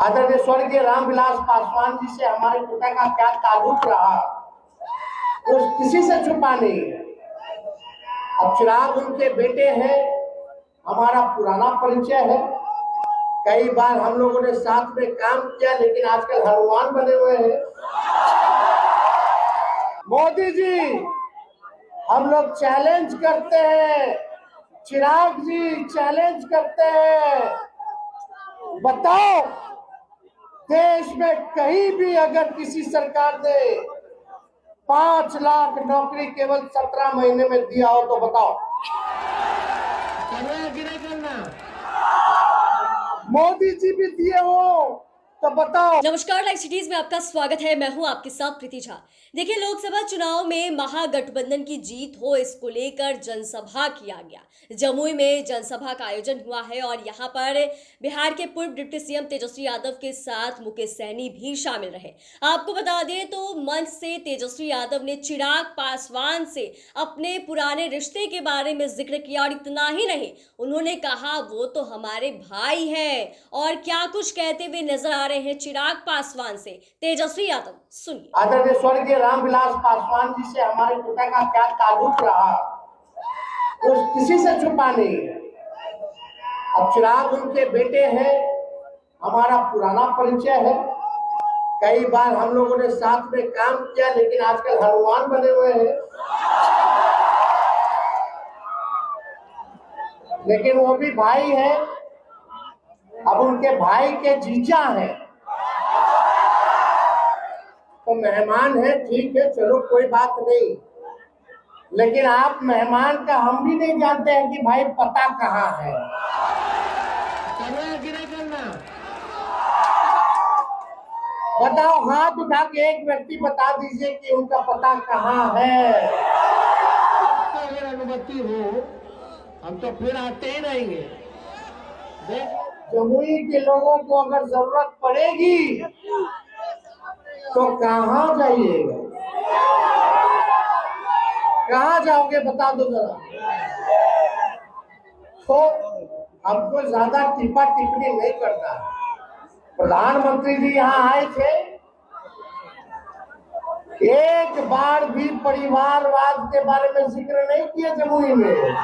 आदरणीय स्वर्गीय रामविलास पासवान जी से हमारे पिता का क्या ताल्लुक रहा, वो किसी से छुपा नहीं है। अब चिराग उनके बेटे हैं, हमारा पुराना परिचय है। कई बार हम लोगों ने साथ में काम किया, लेकिन आजकल हनुमान बने हुए हैं। मोदी जी, हम लोग चैलेंज करते हैं, चिराग जी चैलेंज करते हैं, बताओ देश में कहीं भी अगर किसी सरकार ने 5 लाख नौकरी केवल 17 महीने में दिया हो तो बताओ, करना कि नहीं करना? मोदी जी भी दिए हो तो बताओ। नमस्कार, लाइव सिटीज में आपका स्वागत है। मैं हूं आपके साथ प्रीति झा। देखिए, लोकसभा चुनाव में महागठबंधन की जीत हो, इसको लेकर जनसभा किया गया। जमुई में जनसभा का आयोजन हुआ है और यहां पर बिहार के पूर्व डिप्टी सीएम तेजस्वी यादव के साथ मुकेश सहनी भी शामिल रहे। आपको बता दें तो मंच से तेजस्वी यादव ने चिराग पासवान से अपने पुराने रिश्ते के बारे में जिक्र किया और इतना ही नहीं, उन्होंने कहा वो तो हमारे भाई हैं। और क्या कुछ कहते हुए नजर आ रहे हैं चिराग पासवान से तेजस्वी यादव, सुनिए। आदरणीय स्वर्गीय रामविलास पासवान जी से हमारे पिता का क्या ताल्लुक रहा, वो किसी से छुपा नहीं है। अब चिराग उनके बेटे हैं, हमारा पुराना परिचय है। कई बार हम लोगों ने साथ में काम किया, लेकिन आजकल हनुमान बने हुए हैं। लेकिन वो भी भाई है, अब उनके भाई के जीजा हैं तो मेहमान है, ठीक है, चलो कोई बात नहीं। लेकिन आप मेहमान का हम भी नहीं जानते हैं कि भाई पता कहाँ है, करना कि नहीं करना? बताओ, हाथ उठा के एक व्यक्ति बता दीजिए कि उनका पता कहाँ है। अगर अनुमति हो हम तो फिर आते ही रहेंगे। जमुई के लोगों को अगर जरूरत पड़ेगी तो कहाँ जाइएगा, कहाँ जाओगे बता दो जरा। तो हमको ज्यादा टिप्पा टिप्पणी नहीं करना। प्रधानमंत्री जी यहाँ आए थे, एक बार भी परिवारवाद के बारे में जिक्र नहीं किए जमुई में।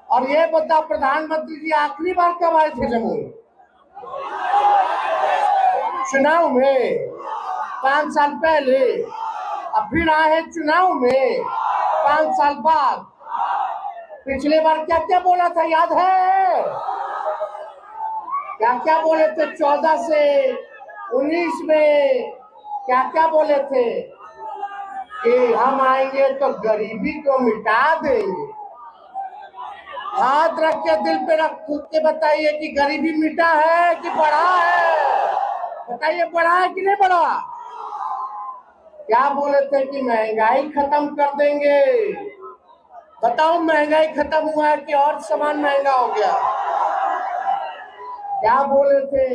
और ये बता, प्रधानमंत्री जी आखिरी बार कब आए थे जमुई? चुनाव में 5 साल पहले, अब फिर आए चुनाव में 5 साल बाद। पिछले बार क्या क्या बोला था याद है? क्या क्या बोले थे? 14 से 19 में क्या क्या बोले थे कि हम आएंगे तो गरीबी को मिटा देंगे। हाथ रख के दिल पे रख के बताइए कि गरीबी मिटा है कि बढ़ा है? बताइए, बढ़ा है कि नहीं बढ़ा? क्या बोले थे कि महंगाई खत्म कर देंगे। बताओ, महंगाई खत्म हुआ है कि और सामान महंगा हो गया? क्या बोले थे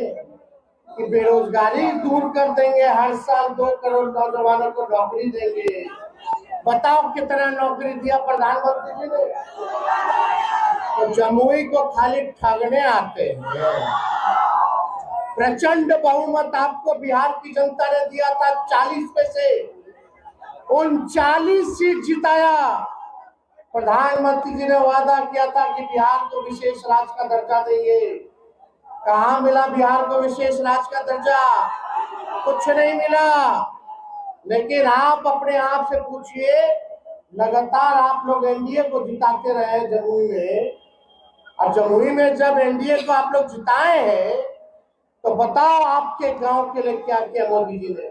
कि बेरोजगारी दूर कर देंगे, हर साल 2 करोड़ नौजवानों को नौकरी देंगे। बताओ कितना नौकरी दिया प्रधानमंत्री जी ने? तो जमुई को खाली ठगने आते हैं। प्रचंड बहुमत आपको बिहार की जनता ने दिया था, 40 में से 39 सीट जिताया। प्रधानमंत्री जी ने वादा किया था कि बिहार को विशेष राज्य का दर्जा देंगे। कहाँ मिला बिहार को विशेष राज्य का दर्जा? कुछ नहीं मिला। लेकिन आप अपने आप से पूछिए, लगातार आप लोग एनडीए को जिताते रहे जमुई में, और जमुई में जब एनडीए को आप लोग जिताए हैं तो बताओ आपके गांव के लिए क्या किया मोदी जी ने?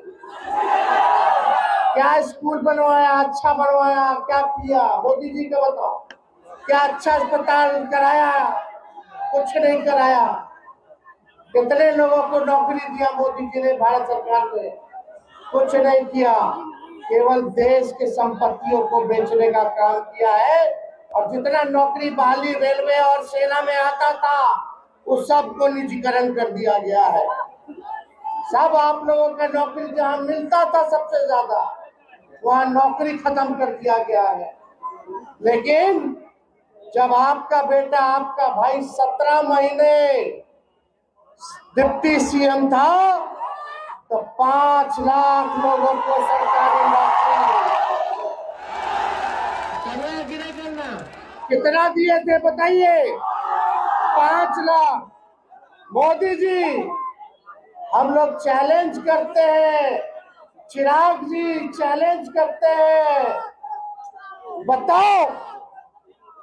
क्या स्कूल बनवाया, अच्छा बनवाया, क्या किया मोदी जी का बताओ? क्या अच्छा अस्पताल कराया? कुछ नहीं कराया। कितने लोगों को नौकरी दिया मोदी जी ने, भारत सरकार ने? कुछ नहीं किया। केवल देश के संपत्तियों को बेचने का काम किया है। और जितना नौकरी बहाली रेलवे और सेना में आता था उस सब को निजीकरण कर दिया गया है। सब आप लोगों का नौकरी जहां मिलता था सबसे ज्यादा, वहां नौकरी खत्म कर दिया गया है। लेकिन जब आपका बेटा, आपका भाई 17 डिप्टी सीएम था तो 5 लाख लोगों को सरकारी नौकरी कितना दिए थे बताइए? 5 लाख। मोदी जी, हम लोग चैलेंज करते हैं, चिराग जी चैलेंज करते हैं, बताओ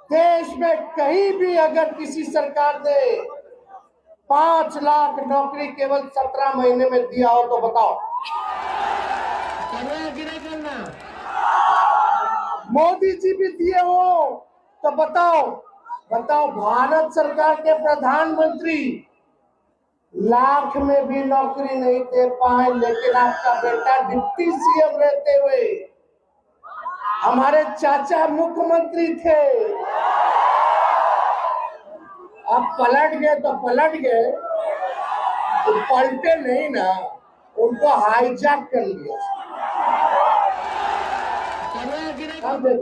देश में कहीं भी अगर किसी सरकार ने 5 लाख नौकरी केवल 17 महीने में दिया हो तो बताओ? मोदी जी भी दिए हो तो बताओ? बताओ, भारत सरकार के प्रधानमंत्री लाख में भी नौकरी नहीं दे पाए, लेकिन आपका बेटा डिप्टी सीएम रहते हुए, हमारे चाचा मुख्यमंत्री थे, अब पलट गए तो पलट गए, तो पलटे नहीं ना, उनको हाईजैक कर लिया।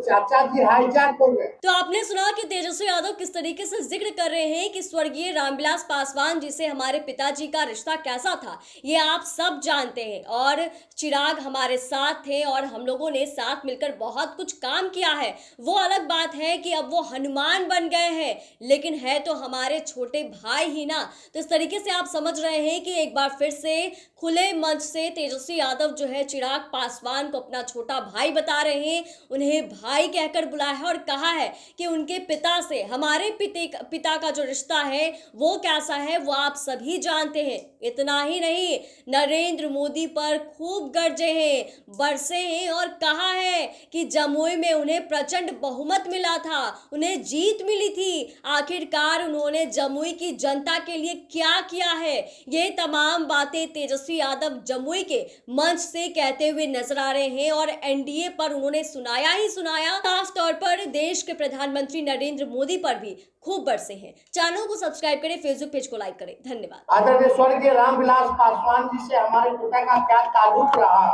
चाचा जी हाईजैक हो गए। तो आपने सुना कि तेजस्वी यादव किस तरीके से जिक्र कर रहे हैं कि स्वर्गीय रामविलास पासवान जी से हमारे पिताजी का रिश्ता कैसा था, ये आप सब जानते हैं। और चिराग हमारे साथ थे और हम लोगों ने साथ मिलकर बहुत कुछ काम किया है। वो अलग बात है कि अब वो हनुमान बन गए हैं, लेकिन है तो हमारे छोटे भाई ही ना। तो इस तरीके से आप समझ रहे हैं कि एक बार फिर से खुले मंच से तेजस्वी यादव जो है चिराग पासवान को अपना छोटा भाई बता रहे हैं, उन्हें भाई कहकर बुलाया है और कहा है कि उनके पिता से हमारे पिता का जो रिश्ता है वो कैसा है वो आप सभी जानते हैं। इतना ही नहीं, नरेंद्र मोदी पर खूब गरजे हैं, बरसे हैं और कहा है कि जमुई में उन्हें प्रचंड बहुमत मिला था, उन्हें जीत मिली थी। आखिरकार उन्होंने जमुई की जनता के लिए क्या किया है, ये तमाम बातें तेजस्वी यादव जमुई के मंच से कहते हुए नजर आ रहे हैं। और एनडीए पर उन्होंने सुनाया ही सुनाया, खास तौर पर देश के प्रधानमंत्री नरेंद्र मोदी पर भी खूब बरसे हैं। चैनल को सब्सक्राइब करें, फेसबुक पेज को लाइक करें। धन्यवाद। आदरणीय स्वर्गीय रामविलास पासवान जी से हमारे पिता का क्या ताल्लुक रहा,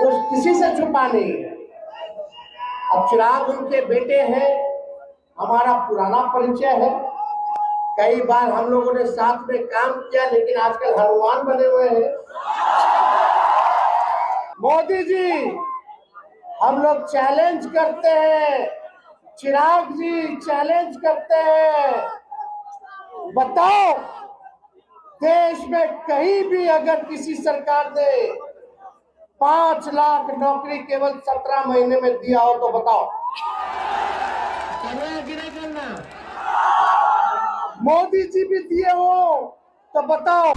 वो किसी से छुपा नहीं है। अब चिराग उनके बेटे हैं, हमारा पुराना परिचय है, कई बार हम लोगों ने साथ में काम किया, लेकिन आजकल हनुमान बने हुए हैं। मोदी जी, हम लोग चैलेंज करते हैं, चिराग जी चैलेंज करते हैं, बताओ देश में कहीं भी अगर किसी सरकार ने 5 लाख नौकरी केवल 17 महीने में दिया हो तो बताओ? मोदी जी भी दिए हो तो बताओ?